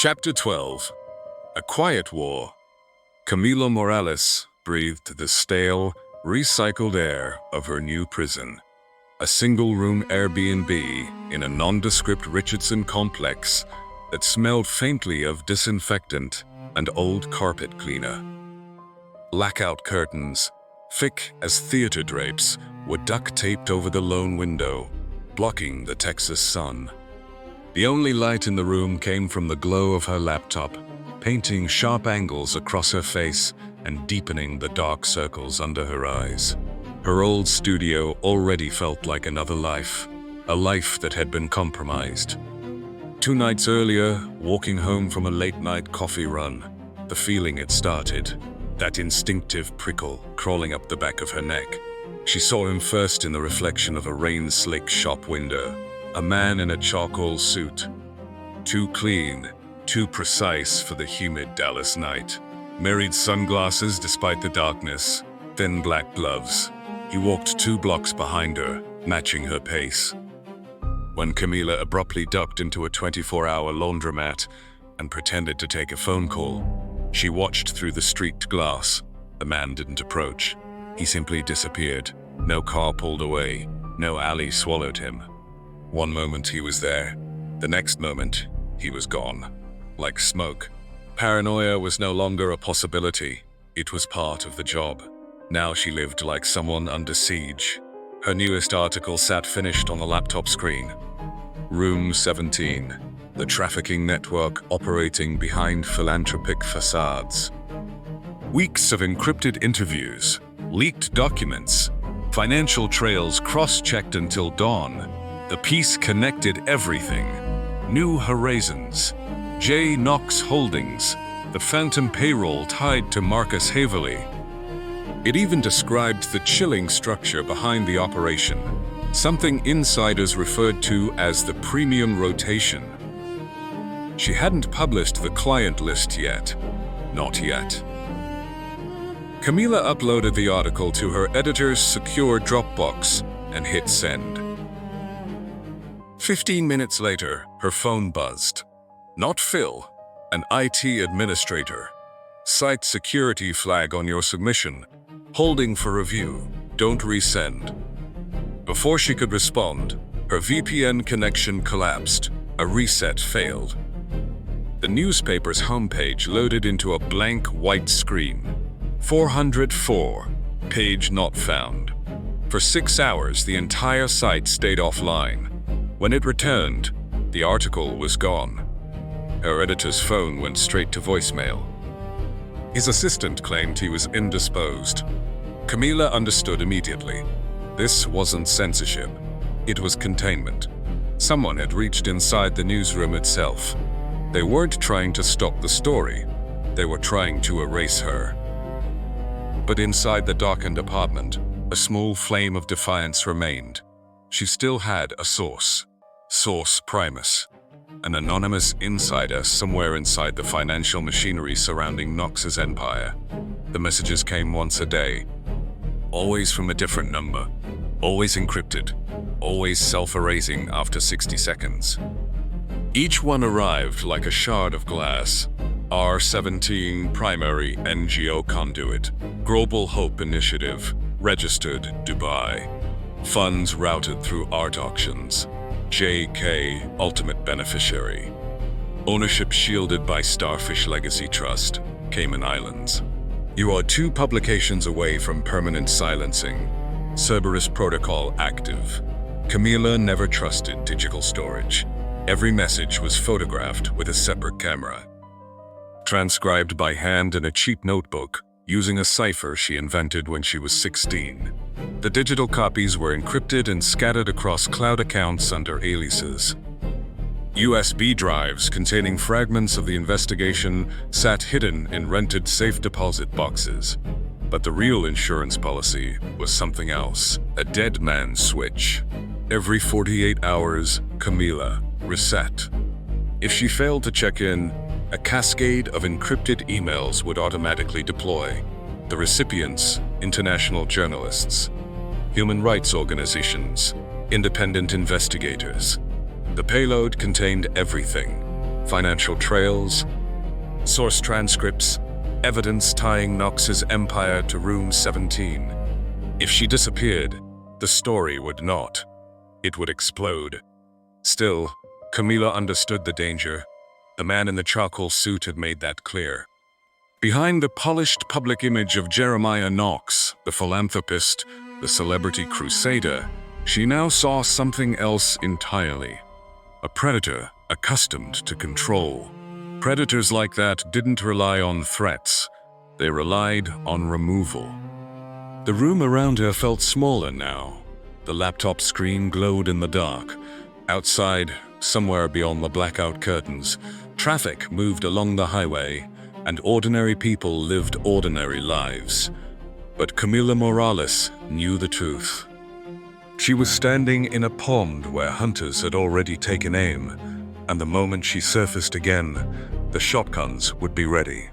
Chapter 12. A Quiet War. Camila Morales breathed the stale, recycled air of her new prison. A single-room Airbnb in a nondescript Richardson complex that smelled faintly of disinfectant and old carpet cleaner. Blackout curtains, thick as theater drapes, were duct-taped over the lone window, blocking the Texas sun. The only light in the room came from the glow of her laptop, painting sharp angles across her face and deepening the dark circles under her eyes. Her old studio already felt like another life, a life that had been compromised. 2 nights earlier, walking home from a late-night coffee run, the feeling had started, that instinctive prickle crawling up the back of her neck. She saw him first in the reflection of a rain-slick shop window, a man in a charcoal suit. Too clean, too precise for the humid Dallas night. Mirrored sunglasses despite the darkness, thin black gloves. He walked 2 blocks behind her, matching her pace. When Camila abruptly ducked into a 24-hour laundromat and pretended to take a phone call, she watched through the streaked glass. The man didn't approach. He simply disappeared. No car pulled away. No alley swallowed him. One moment he was there. The next moment, he was gone. Like smoke. Paranoia was no longer a possibility. It was part of the job. Now she lived like someone under siege. Her newest article sat finished on the laptop screen. Room 17. The trafficking network operating behind philanthropic facades. Weeks of encrypted interviews, leaked documents, financial trails cross-checked until dawn. The piece connected everything. New Horizons, J. Knox Holdings, the phantom payroll tied to Marcus Haverly. It even described the chilling structure behind the operation, something insiders referred to as the premium rotation. She hadn't published the client list yet. Not yet. Camila uploaded the article to her editor's secure Dropbox and hit send. 15 minutes later, her phone buzzed. Not Phil, an IT administrator. Site security flag on your submission. Holding for review. Don't resend. Before she could respond, her VPN connection collapsed. A reset failed. The newspaper's homepage loaded into a blank white screen. 404. Page not found. For 6 hours, the entire site stayed offline. When it returned, the article was gone. Her editor's phone went straight to voicemail. His assistant claimed he was indisposed. Camila understood immediately. This wasn't censorship. It was containment. Someone had reached inside the newsroom itself. They weren't trying to stop the story. They were trying to erase her. But inside the darkened apartment, a small flame of defiance remained. She still had a source. Source Primus, an anonymous insider somewhere inside the financial machinery surrounding Knox's empire. The messages came once a day, always from a different number, always encrypted, always self-erasing after 60 seconds. Each one arrived like a shard of glass. R17 Primary NGO Conduit, Global Hope Initiative, registered Dubai. Funds routed through art auctions. JK, ultimate beneficiary. Ownership shielded by Starfish Legacy Trust, Cayman Islands. You are 2 publications away from permanent silencing. Cerberus Protocol active. Camila never trusted digital storage. Every message was photographed with a separate camera. Transcribed by hand in a cheap notebook, using a cipher she invented when she was 16. The digital copies were encrypted and scattered across cloud accounts under aliases. USB drives containing fragments of the investigation sat hidden in rented safe deposit boxes. But the real insurance policy was something else, a dead man's switch. Every 48 hours, Camila reset. If she failed to check in, a cascade of encrypted emails would automatically deploy. The recipients, international journalists, human rights organizations, independent investigators. The payload contained everything. financial trails, source transcripts, evidence tying Knox's empire to Room 17. If she disappeared, the story would not. It would explode. Still, Camila understood the danger. The man in the charcoal suit had made that clear. Behind the polished public image of Jeremiah Knox, the philanthropist, the celebrity crusader, she now saw something else entirely. A predator accustomed to control. Predators like that didn't rely on threats. They relied on removal. The room around her felt smaller now. The laptop screen glowed in the dark. Outside, somewhere beyond the blackout curtains, traffic moved along the highway, and ordinary people lived ordinary lives. But Camila Morales knew the truth. She was standing in a pond where hunters had already taken aim, and the moment she surfaced again, the shotguns would be ready.